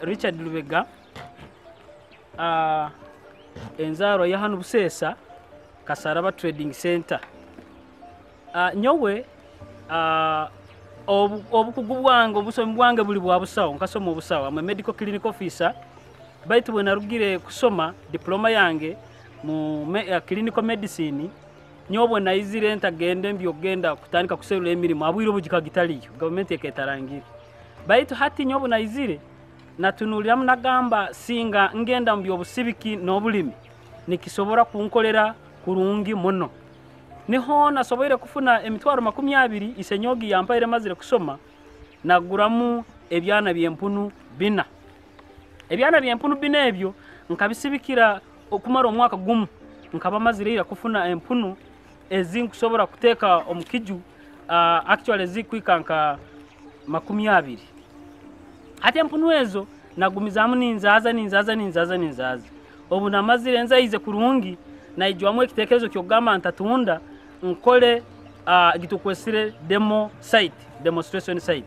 Richard Lubega enzaro ya hanu Busesa Kasaraba Trading Center. Nyowe obukugu bwange obusomi bwange buli bwa busawo nkasoma obusawo ama medical clinic officer baitu bwe narugire kusoma diploma yange mu clinical medicine nyowe naizire ntagende mbyogenda kutandika kuserula emirimo abwiro bugika gitaliyo government eketarangira baitu hati nyowe naizire natunuliramu nagamba singa ngenda mbyo busibiki n'obulimi nikisobora kunkolera kurungi muno niho nasoboire kufuna emitwaro 20 isenyogi yampaire mazire kusoma naguramu ebyana byempunu bina ebyana byempunu bina ebyo nkabisibikira okumara omwaka gumu nkaba mazire kufuna empunu ezinkusobora kuteka omukiju actually zikwikanka 20 hati empunu ezo nagumizamu ninzaza obu namazire nzaize kurungi naijwamu ekitekerezo kyogamba ntatunda nkole gitukwesire demonstration site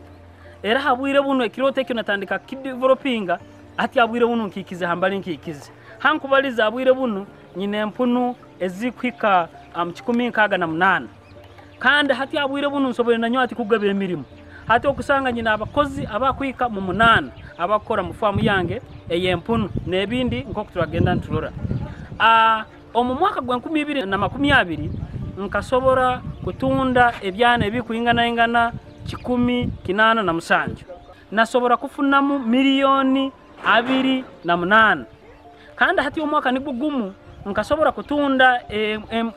era habwire buno ekirote kyo natandika kidevelopinga ati habwire buno nkikize hambali nkikize hankubaliza habwire buno nyine empunu ezikwika 18 kandi hati habwire buno nsobole nanyo ati kugaba emirimo hati okusanga nyina abakozi abakwika mu 8 abakora mu famu yange eyempunu nebindi nko kuturagenda ntulora omu mwaka gwa 2020 nkasobora kutunda ebyana ebikuyingana 187 nasobora kufunamu milioni 28 kandi hati omwaka nigugumu nkasobora kutunda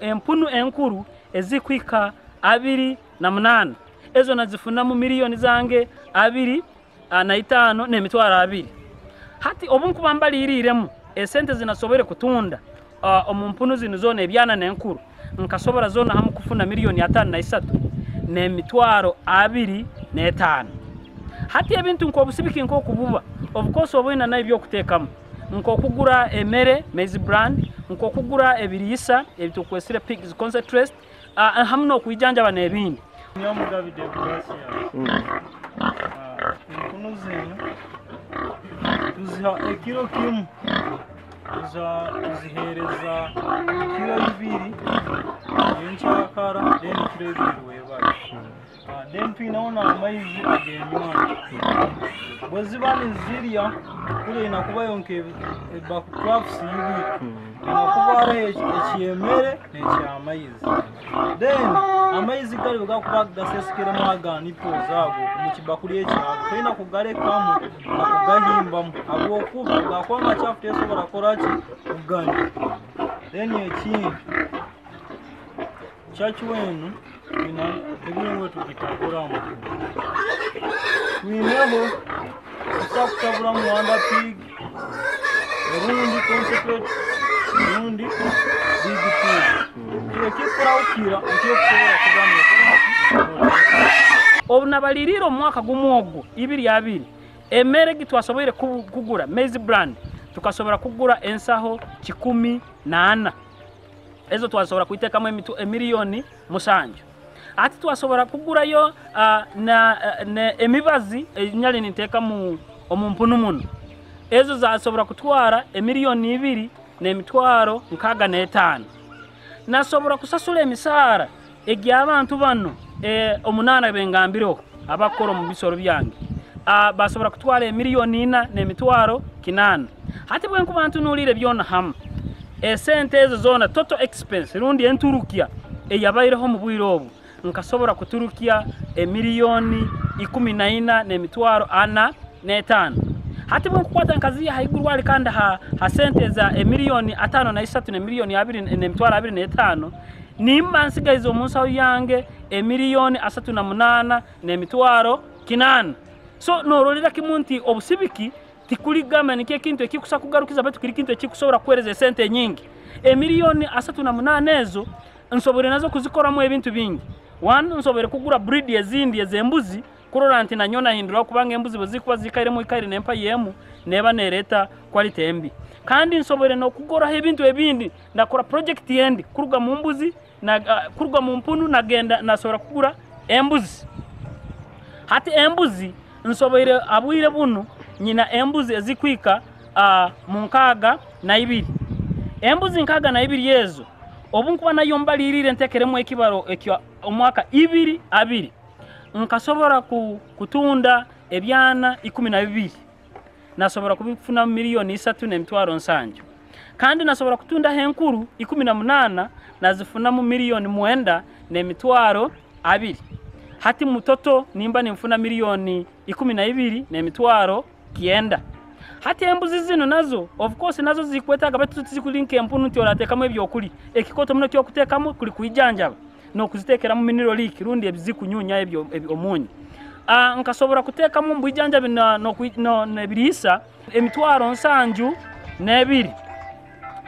empunu enkuru ezikwika 28 ezo nazifunamu milioni zange 25 n'emitwaro 2 hati obunkubambali iriremu esente zinasobore kutunda omumpunu zino zona ebyana n'enkuru nkasobora zona hamu kufuna milioni 53 n'emitwaro 25 hati ebintu nko busibiki nko kububa of course obwina na ibyo kutekamu nko kugura emere maize brand nko kugura ebirisa ebitukwesire pigs concentrate hamno kujanja bana ebindi nyamu David Gracia kunuzenya tuziha ekiro kimu tuzihereza kilo 2 yenchakara then kilo 2 weba then tuinaona amaizi agenywa bwezibani ziria kule inakuba yonke backcrafts yibi nakubara ekyemere n'ekyamaizi then amaizi gali bagakuba gasesekere maga nipo zago mukibakuli ekyago tena kugalekamu nakugahimbamu abo kuba gakoma chafu tesobora koraki kuganya then ekindi chachu wenu ina ebintu tukitakuramu twinabo kusakutavura muwanda pig erundi concentrate erundi big pig kikora ukira nkiyo kusobora kugana obunabaliriro mwaka gumwogo 22 emere gitwasoboire kugura maize brand tukasobora kugura ensaho 14 ezo twasobora kuitekamo emilioni 7 ati twasobora kugura yo na emibazi nyali niteka mu omumpunu muno ezo zasobora kutwara emilioni 2 n'emitwaro 65 nasobora kusasula emisara egyabantu bano omunana bengambiro abakora mu bisoro byange basobora kutwara emilioni 4 n'emitwaro 8 hati bwe nkubantu nulire byona ham esente ezo zona total expense rundi enturukia eyabaireho mu bwirobo nkasobora kuturukia emilioni 14 n'emitwaro 45 hati bwe nkukwata nkazi haiguru wali kanda ha sente za emilioni 5 n'emilioni 2 n'emitwaro 25 nimba nsigaizo munsaho yange emilioni 38 n'emitwaro 8 so norolera kimunti obusibiki tikuligama nike kintu ekikusa kugarukiza betu kiri kintu ekikusobora kwereza sente nyingi emilioni 38 ezo nsobore nazo kuzikoramo ebintu bingi one nsobore kugura breed ezindi ezembuzi kurora anti na nyona hindura kubanga embuzi bazikuba zikairemo ikaire nempa yemu neba nereta quality embi kandi nsobore no kugora ebintu ebindi ndakora project yendi kuruga mu mbuzi na kuruga mu mpunu nagenda nasobora kugura embuzi hati embuzi nsobore abwire buno nyina embuzi ezikwika mu 62 embuzi 62 yezo obunkuba nayo mbalirire ntekeremu ekibaro ekyo omwaka 2 nkasobora kutunda ebyana 12 nasobora kubifuna milioni 3.7 kandi nasobora kutunda henkuru 18 nazifuna mu milioni 9.2 hati mutoto nimba nimfuna milioni 12.9 hati embuzi zino nazo of course nazo zikwetaga batu tuzikulinka empunu nti oratekamo ebyokuli ekikoto muno kyo kutekamo kuli kuijanjaba no kuzitekera mu mineral leak rundi ebizikunyunya ebyo omunyi nkasobora kutekamo mbwijanjabe no nebirisa emitwaro 7.2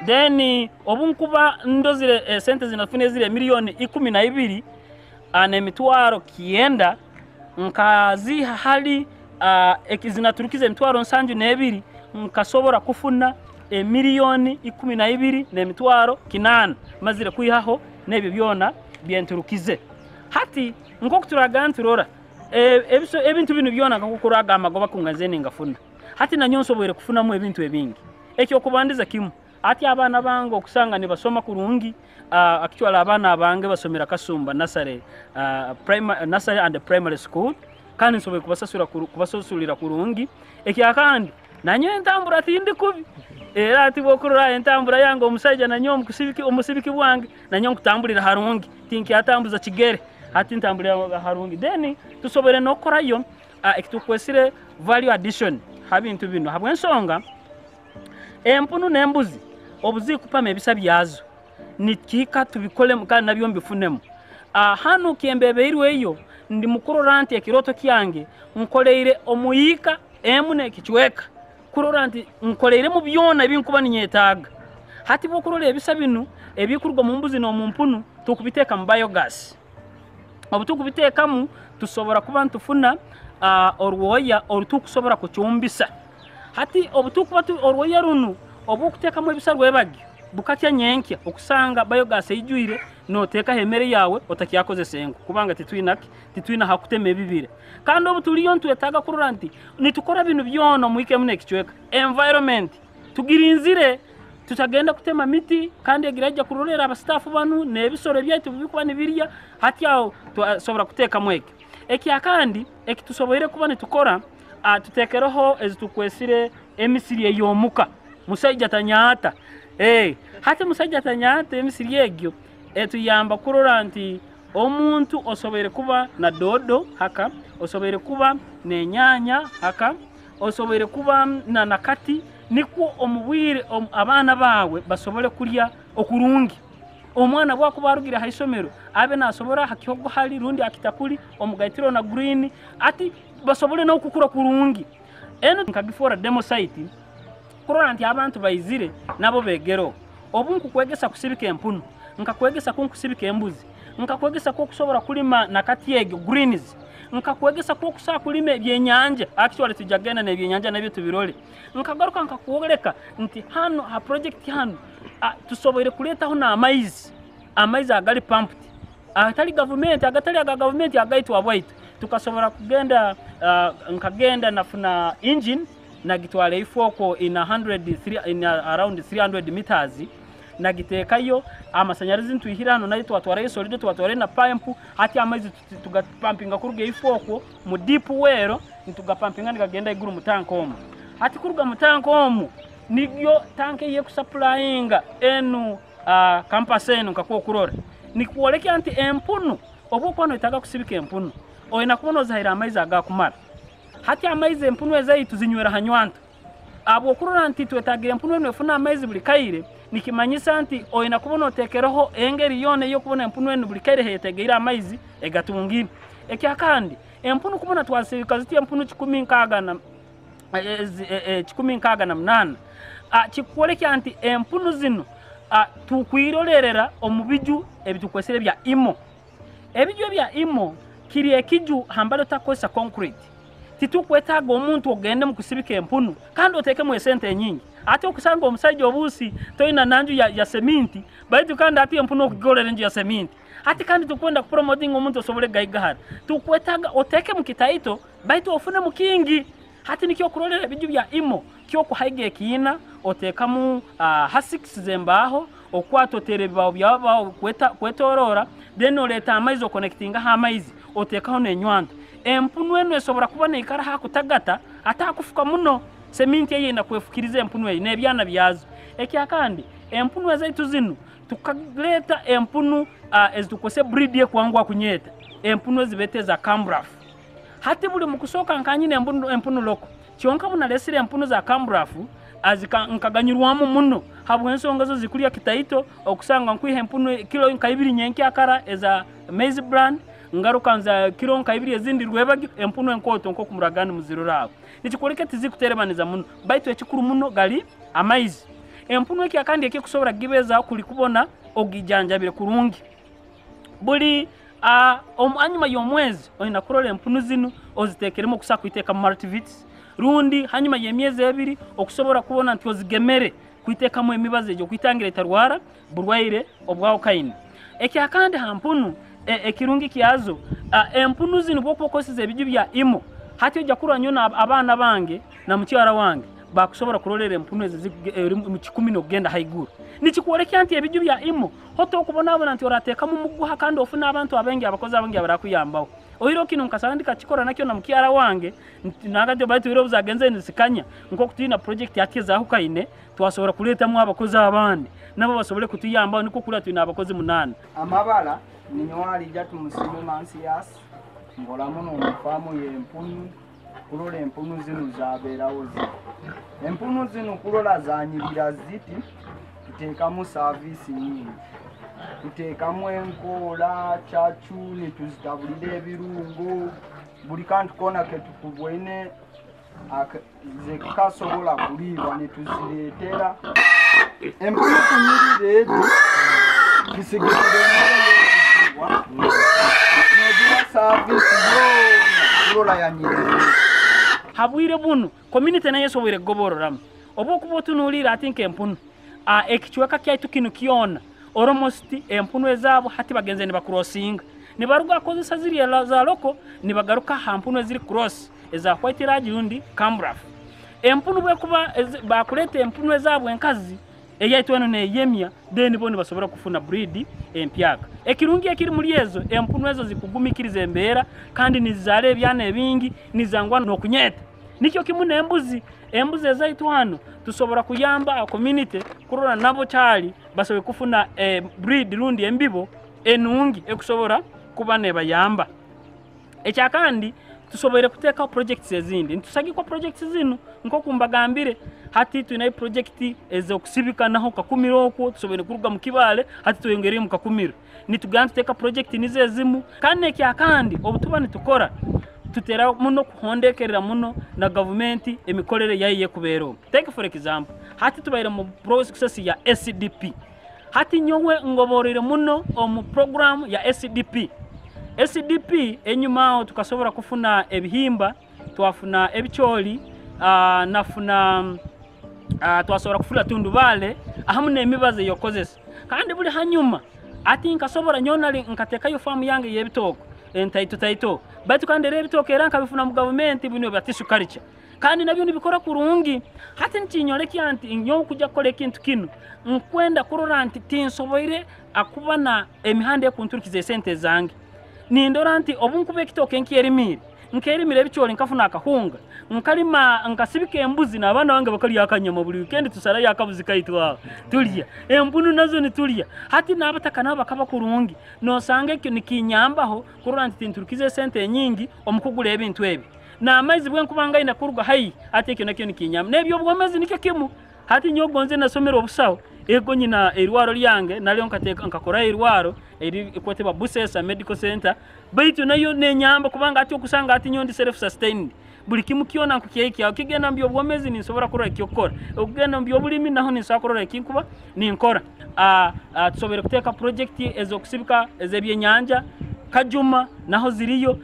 then obunkuba ndozire sente zinafune zire milioni 12 emitwaro 9 nkazi hali ekizinaturukize emitwaro 7.2 nkasobora kufuna milioni 12.8 mazire kuyihaho nebyo byona byenturukize hati nkokuturaga nturora ebintu bino byona ngakukuraga amagoba kunganzeni ngafuna hati na nyonso bwere kufunamu ebintu ebingi ekyo kubandiza kimu hati abana bango kusanga ni basoma kurungi actually abana abange basomera Kasumba nursery nursery and primary school kandi nsobe kubasosulira kurungi ekyakandi nanyo entambura tindi kubi era ati bokurura entambura yango omusajja nanyo omusibiki bwange nanyo kutambulira harungi tinki atambuza kigere hati ntambulira harungi then tusobere nokorayo ekitukwesire value addition habintu bino habwensonga empunu nembuzi obuzikupama ebisa byazo nikika tubikole kandi nabyo mbifunemu hanu kiembebeirweyo ndi mukuroranti ekiroto kyange nkoleire omuyika emune kichweka kuroranti nkoleire mu byona ebinkuba ninyetaga hati bokurole ebisa bino ebikurwa mu mbuzi no mu mpunu tukubiteka mu biogas obutukubitekamu tusobora kuba ntufuna orwoya orutukusobora kuchumbisa hati obutukuba orwoya runu obukutekamu ebisarwe bagyo bukatya nyenkya okusanga biogas ejuire no teka hemere yawe otakiyakoze sengo kubanga titwina hakuteme bibire kandi obutuliyo ntwetaga kururanti nitukora bino byono muike mune kichweka environment tugirinzire tutagenda kutema miti kandi egiraja kurorera abastaff banu nebisoro byaitu bikuba nibirya hati aho tusobora kuteka mweke ekya tusobore kuba nitukora tutekeroho ezitukwesire emisiri eyomuka musajja tanyata hati musajja tanyata emisiri egyo etuyamba kuroranti omuntu osobere kuba na dodo haka osobere kuba nenyanya haka osobere kuba na nakati niku omubwire abana bawe basobole kulya okurungi omwana bwako barugira haisomero abe nasobora hakihogo hali rundi akitakuli omugaitiro na green ati basobole no kukura kurungi eno nkagifora demo site kuroranti abantu bayizire nabo begero obunku kwegesa kusibika empunu nkakwegesa kunkusibika embuzi nkakwegesa ko kusobora kulima nakati yege greens nkakwegesa ko kusa kulima ebyenyanja actually tujagena na ebyenyanja nabyo tubirole nkagaruka nkakuoleka nti hano ha project hano tusobore kuleta hona amaizi agali pumped atali government agatali aga government agaitwa bwaitu tukasobora kugenda nkagenda nafuna engine nagitwale ifoko in around 300 meters nagitekayo amasanyarazi ntwihirano nayo twatwara solid twatwara na pipe hati amaizi tugapumpinga kuruge ifoko mu deep well ntugapumpinga ngagenda iguru mutankomo hati kuruga mutankomo nibyo tanke ye kusupplyinga enu campus enu ngakwo kurora nikuoleke anti empunu obukwano itaga kusibika empunu oyina kubono zahira amaizi agakumara hati amaizi empunu ezaitu zinywera hanywanta abo kurora anti twetagira empunu enu efuna amaizi buli kaire nikimanyisa anti oyina kubono tekeroho engeri yone yo kubona empunu enu buli kaire hetegeira amaizi egatungini ekyakandi empunu kubona twasibika ziti empunu 18 chikuoleke anti empunu zino tukwirorerera omubiju ebitukwesere bya imo ebiju bya imo kiri ekiju hambalo takosa concrete titukwetaga omuntu ogende mukusibika empunu kandi oteke mu esente nyingi ate okusanga omusajja obusi toina nanju ya seminti baitu kandi ati empunu okugolera nju ya seminti ati kandi tukwenda kupromoting omuntu osobole gaigahara tukwetaga oteke mu kitaito baitu ofune mu kingi hati nikyo kurolera ebiju bya imo kyo kuhaige kina otekamu hasix zembaho okwatotera bibaho byabo kwetorora then oleta amaizi oconnectinga ha amaizi otekaho nenywanda empunu eno esobora kuba neikara hakutagata atakufuka muno seminti yeyenda kwefukiriza empunu eyi nebyana byazo ekya kandi empunu ezaitu zinu tukaleta empunu ezitukose breed ye kwangwa kunyeta empunu ezibeteza cambraf hati buli mukusoka nkanyine empunu loko kyonka munalesire empunu za cambraf nkaganyirwamu muno habwe ensonga zo zikulya kitaito okusanga nkwihe empunu kilo nkayibiri nyenki akara eza maize brand ngarukanza kilo nkayibiri ezindi rwebagyo empunu enkoto nko kumuragani muziro rawo nikikoleke tizikuterebaniza muno baitu ekikuru muno gali amaizi empunu eki akandi ekikusobora gibeza kuli kubona ogijanjabire kurungi buli anyuma y'omwezi oyina kurola empunu zinu ozitekeremo kusaka kuiteka multivits rundi hanyuma y'emyezi ebiri okusobora kubona nti ozigemere kuitekamu emibazo egyo kuitangira etarwara burwaire obwaho kaini eki akandi hampunu ekirungi kyazo empunu zinu bwokokosiza ebiju bya imo hati ojja kuranyona abana bange na mukyara wange bakusobora kurolera empunu ezi mu 10 n'okugenda haiguru nikikuolekya nti ebiju bya imo hoto okubonabona nti oratekamu muguha kandi ofuna abantu abengi abakozi abangi abarakuyambaho oiro kino nkasandika kikora nakyo na mukyara wange nagajo baitu iro buzagenze nisikanya nko kutina project yakiza hukaine twasobora kuleta mu abakozi abandi nabo basobole kutuyambaho niko kula tuna abakozi 8 amabala ninyowali jatu musimu mansias ngola muno mufamu y'empunu kulola empunu zinu zabeerawo empunu zinu kulola zanyirira ziti tuteekamu service nyingi tuteekamu enkoola chachu nituzitabulira ebirungo buli kantu kona ketukubwene zekasobola kuliibwa nituzireetera empunu kunyirira ezi kisigikire neyoezibwa negira service yona kulola yanyirira habwire buno community nayo sobwire gobororamu obokuba tunulira atinke empunu ekichweka kyaitu kino kiona almost empunu ezabo hati bagenze ne bakrossinga ne baruga kozesa ziri za loko ne bagaruka hampunu eziri cross eza white rage undi cambraf empunu bwe kuba bakulete empunu ezabo enkazi eyaitu eno ne yemya then bone basobora kufuna breed empyaka ekirungi ekiri muri ezo empunu ezo zikugumikiriza embeera kandi nizale ebyana ebingi nizangwa n'okunyeta nikyo kimune embuzi ezaitu hano tusobora kuyamba a community kurora nabo cyali basobe kufuna breed rundi embibo enungi ekusobora kuba ne bayamba ekyakandi tusobere kuteka projects ezindi ntusagi kwa projects zino nko kumbagambire hati tunayi project ezokusibika naho kakumiro okwo tusobere kuruga mu kibale hati tuyongere mu kakumiro nituganda tuteka project nizezimu kandi ekyakandi obutuba nitukora tutera muno kuhondekerera muno na government emikolere yayiye kubero take for example hati tubaire mu process ya SDP hati nyowe ngoborere muno mu program ya SDP enyuma tukasobora kufuna ebihimba twafuna ebicholi nafuna twasobora kufula tundubale ahamune emibaze yokozesa kandi buli hanyuma ati nkasobora nyonali nkateka yo farm yange yebitoko entaito batu kandi rero bitokera nkabifuna mu government bino batisu culture kandi nabyo nibikora kurungi hati ntinyoleki anti nyo kujya kole kintu kino nkwenda kurora anti tinsoboire akubana emihande kunturikize sente zange nindora anti obunkube kitoke nkerimire bichori nkafuna akahunga nkalima nkasibike embuzi nabana bange bakali yakanyama buli weekend tusara yakabuzi kaitwa tulya empunu nazo ni tulya hati nabataka nabo bakaba kurungi no sange kyo nikinyambaho kurora anti tinturukize sente nyingi omukugura ebintu ebi na amaizi bwe nkubanga ina kuruga hayi ate kyo nakyo nikinyamba nebyo bwamezi nikyo kimu hati nyogonze nasomero obusawo ego nyina erwaro lyange nalyo nkateka nkakora erwaro eri kweteba Busesa Medical Center baitu nayo nenyamba kubanga ati okusanga ati nyondi self sustained buli kimu kiona nkukiyeki akigenda mbyo bwomezi ninsobora kurora kyokora okugenda mbyo bulimi naho ninsakorora ekinkuba ninkora tusobere kuteka project ezokusibika ezebyenyanja Kajuma naho ziriyo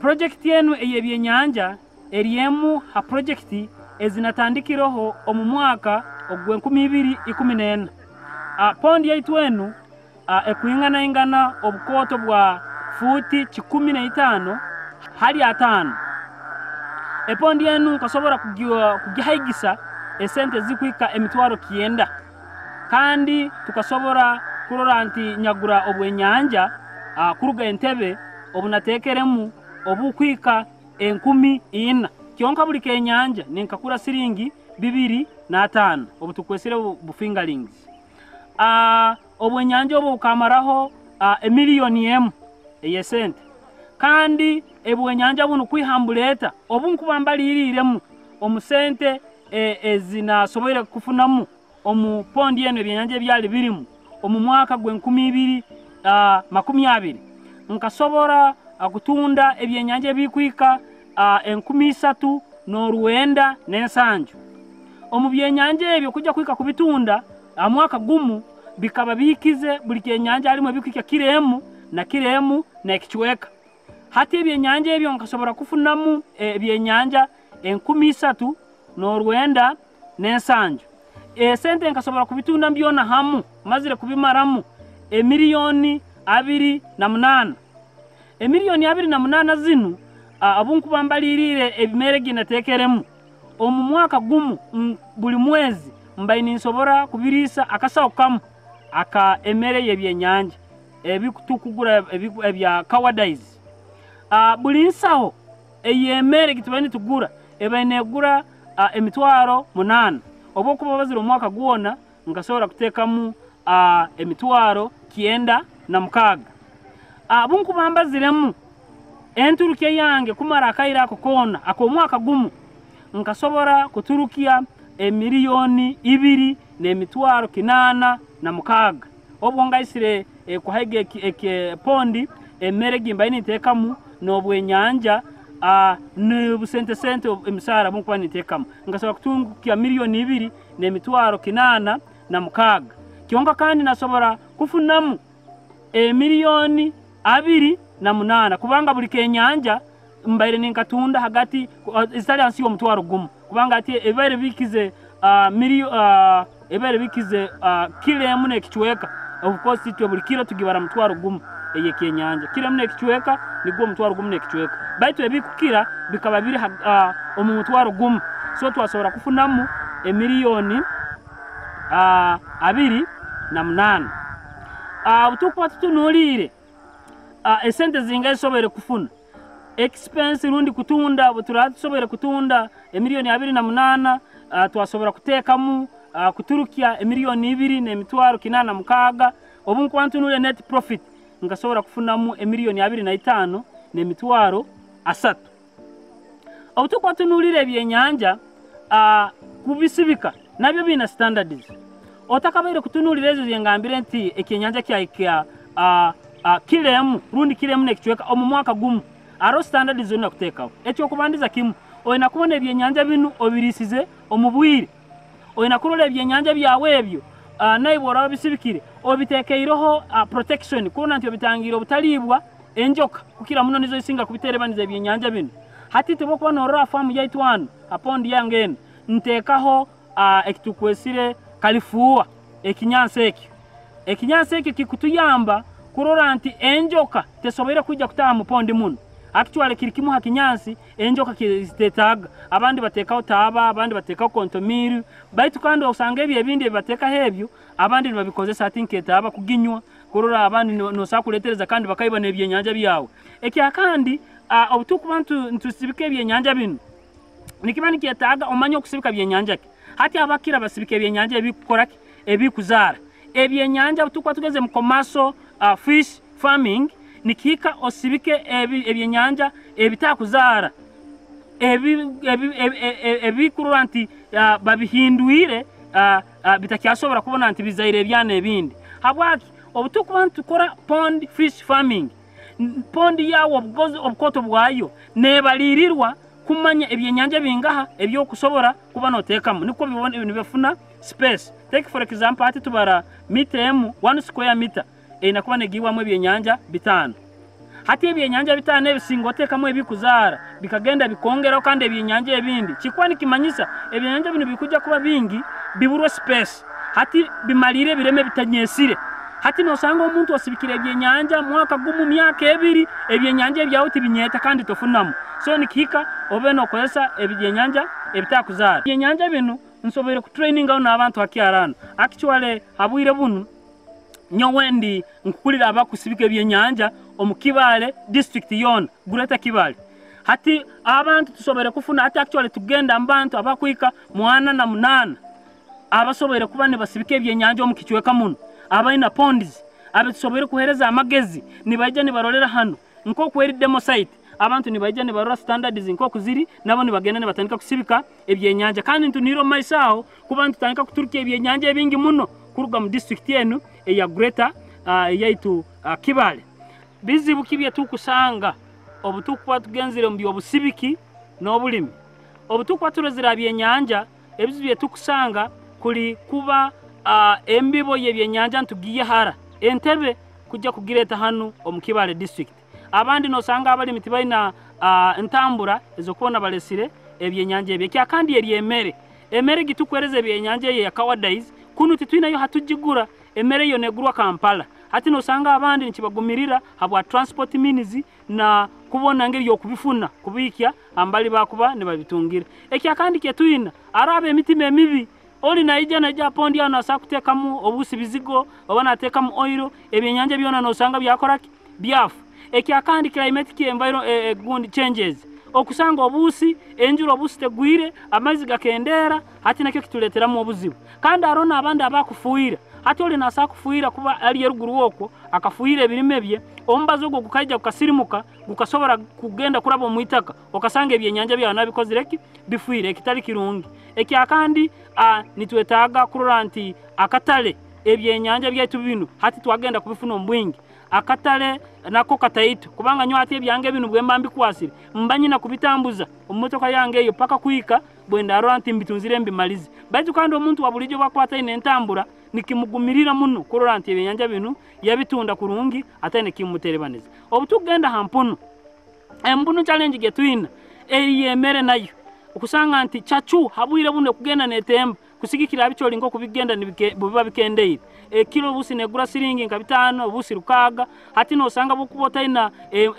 project yenu eyebyenyanja eriemu ha project ezinatandikiroho omu mwaka ogwe 2014 pondi yaitu enu ekuingana ingana obukoto bwa futi 15 hali 5 epondi enu nkasobora kugihaigisa esente zikwika emitwaro 9 kandi tukasobora kurora nti nyagura obwenyanja kuruga Entebbe obunatekeremu obukwika 10,000 kyonka buli kenyanja ninkakura siringi 205 obutukwesire bufingerlings obwenyanja obu ukamaraho emiliyoni emu eyesente kandi ebwenyanja buno kwihambuleta obunkubambaliriremu omusente ezinasobore kufunamu omu pondi eno ebyenyanja byali birimu omu mwaka gwe 2020 nkasobora kutunda ebyenyanja bikwika 3,970 omu byenyanja ebyo kujja kwika kubitunda mwaka gumu bikaba bikize buli kenyanja alimo bikwika kiremu na ekichweka hati ebyenyanja ebyo nkasobora kufunamu ebyenyanja 3,970 sente nkasobora kubitunda byona hamu mazire kubimaramu emiliyoni 28 emiliyoni 28 zinu abunkubambalirire ebimere ginatekeremu omu mwaka gumu buli mwezi mbaini nsobora kubirisa akasawo kamu aka emere yebyenyanja ebikutukugura ebya cowardice buli nsaho eyemere gitubani tugura ebainegura emitwaro 8 obokuba bazira omwaka gwona ngasobora kutekamu emitwaro 906 bunkubambaziremu enturuke yange kumara akaira ako kona akomwaka gumu nkasobora kuturukia emiliyoni 2,806 obwo ngaisire kuhaige pondi emere gimbaini tekamu nobwenyanja ne busente emisara bunkuba nitekamu ngasobora kutungukia miliyoni 2,806 kyonka kandi nasobora kufunamu emiliyoni 28 kubanga buli kenyanja mbaire ninkatunda hagati isali ansi omutwaro gumu kubanga ati ebere bikize ebere bikize kilo emu nekichweka of course titwe buli kilo tugibara mutwaro gumu eye kenyanja kilo emu nekichweka nigwo mutwaro gumu nekichweka baitu ebikukira bikaba biri omu mutwaro gumu so twasobora kufunamu emiliyoni 28 butukwa tutunulire esente zinga isobere kufuna expense rundi kutunda buturatusobere kutunda emiliyoni 28 twasobora kutekamu kuturukia emiliyoni 2,806 obunkwantunule net profit ngasobora kufunamu emiliyoni 25 n'emitwaro 3 obutukwatunulire ebyenyanja kubisibika nabyo bina standards otakabaire kutunulira ezo zengambire nti ekyenyanja kya kilemu rundi kilemu nekichweka omu mwaka gumu aro standards zonna kutekawo ekyo kubandiza kimu oyina kubona ebyenyanja binu obirisize omubwire oyina kurola ebyenyanja byawe ebyo naibora bisibikire obitekeiroho protection kuna nti obitangira obutalibwa enjoka kukira muno nizo isinga kubiterebaniza ebyenyanja binu hati tebokuba norora famu yaitwano apondi yangene ntekaho ekitukwesire kalifuwa ekinyansa ekyo kikutuyamba kurora nti enjoka tesobera kujja kutaha mupondi muno actually kirikimu hakinyansi enjoka kitetaga abandi batekaho taba abandi batekaho kontomiru baitu kandi osanga ebindi bateka hebyo abandi nibabikozesa ati nketaba kuginywa kurora abandi no sakuletereza kandi bakayibana ebyenyanja byawe ekya kandi obutuku bantu ntusibike ebyenyanja bino nikibani kyetaga omanya okusibika byenyanja hati abakira basibike ebyenyanja ebikukoraki ebikuzara ebyenyanja butukwa tugeze mu commercial fish farming nikika osibike ebyenyanja ebitakuzara ebikurura nti babihinduire bitakyasobora kubona nti bizaire ebyana ebindi habwaki obutuku bantu kora pond fish farming pondi yawo obukoto bwayo nebalirirwa kumanya ebyenyanja bingaha ebyo kusobora kuba notekamu niko bibona space take for example ati tubara mitemu 1 square meter inakuba negiwamwe ebyenyanja 5 hati ebyenyanja 5 ebisingotekamu ebikuzara bikagenda bikongera kandi ebyenyanja ebindi kikwani kimanyisa ebyenyanja bino bikuja kuba bingi biburwa space hati bimalire bireme bitanyesire hati nosanga omuntu osibikira ebyenyanja mwaka gumu myaka ebiri ebyenyanja ebyawe tibinyeta kandi tofunamu so nikika obe nokozesa ebyenyanja ebitakuzaara ebyenyanja bino nsobere ku training awo n'abantu akyarana actually habwire bunu nyowendi nkukulira abakusibika ebyenyanja omukibale district yona Greater Kibale hati abantu tusobere kufuna hati actually tugenda mbantu abakwika 48 abasobere kuba ne basibika ebyenyanja omukichweka muno abaina ponds abitusobere kuhereza amagezi nibaje ni barolera hano nko kweri demo site abantu nibaje ni barora standards nko kuziri nabo nibagenda nibatandika kusibika ebyenyanja kandi ntuniro maisaho kuba ntutandika kuturuka ebyenyanja ebingi muno kuruga mu district yenu eya Greater yaitu Kibale bizibu kibye tukusanga obutukwa tugenzire mu byobusibiki n'obulimi obutukwa turozira byenyanja ebizibu tukusanga kuli kuba embibo y'ebyenyanja ntugiye hara Entebbe kujja kugireta hano omukibale district abandi nosanga abali mitibaina ntambura ezokubona balesire ebyenyanja ebye kya kandi emere gitukwereze ebyenyanja ye yakawadays kunu titwinayo hatujigura emere yo negurwa Kampala hati nosanga abandi nikibagumirira habwa transport means na kubona ngeri yo kubifuna kubikya ambali bakuba ne babitungira ekya kandi ketwina arabe emitima emibi oli naija naija pondi ana sakutekamu obusi bizigo obana atekamu oil ebyenyanja byona nosanga byakoraki byafu ekya kandi climatic environment changes okusanga obusi enjuro obusi tegwire amazi gakendera hati nakyo kituleteramu obuzibu kandi arona abandi abakufuira hati oli nasakufuira kuba ali yeruguru woko akafuira ebirime bye ombazo go gukaija kukasirimuka gukasobora kugenda kurabo muitaka okasanga ebyenyanja bya nabikozireki bifuire kitali kirungi ekya kandi nitwetaga kuranti akatale ebyenyanja byaitu bino hati twagenda kubifuna ombwingi akatale nako kataito kubanga nyo hati ebyange bino bwemba kwasire mbanyi na kubitambuza omumotoka yange eyo paka kuika bwenda aranti mbitunzire mbimalize baitu kandi omuntu wabulijo bakwata ine ntambura nikimugumirira muno kuranti ebyenyanja bino yabitunda kurungi atane kimuterebaneza obutugenda hampuno embunu challenge getwina eyemere nayo okusanga nti chachu habwire buno kugenda netemba kusigikira abicholi ngo kubigenda nibiba bikendeye kilo busi negura siringi nkabitano busi rukaga hati nosanga bukubota ina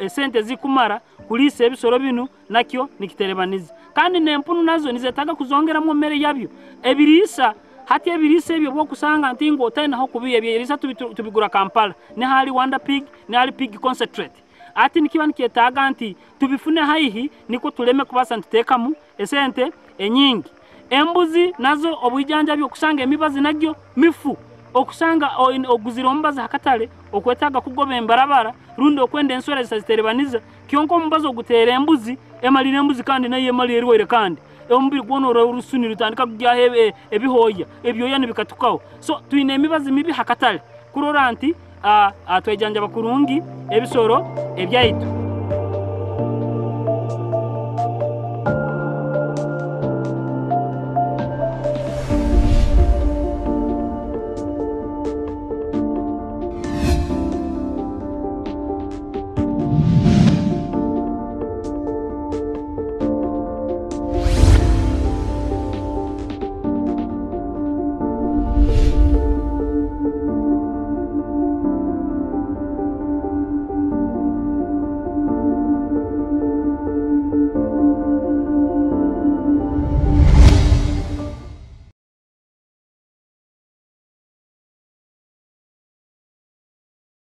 sente zikumara kulise ebisoro binu nakyo nikiterebaniza kandi nempunu nazo nizetaga kuzongera mu mere yabyo ebirisa hati ebirisa ebyo bwo kusanga ntingo otayina ho kubiye ebirisa tubigura Kampala ne hali Wonder Pig ne hali pig concentrate ati nikiba niketaga nti tubifune haihi niko tuleme kubasa ntitekamu esente enyingi embuzi nazo obujanja byo kusanga emibazi nagyo mifu okusanga oguzira ombaza hakatale okwetaga kugoba embarabara rundo okwenda enswera ziterebaniza kyonko ombazo ogutera embuzi emalire embuzi kandi naye emalire erwere kandi ombiri gwono urusuni rutandika kujya ebihoya ebyoya nibikatukaho so twine emibazi mibi hakatale kuroranti atwejanja bakurungi ebisoro ebyaitu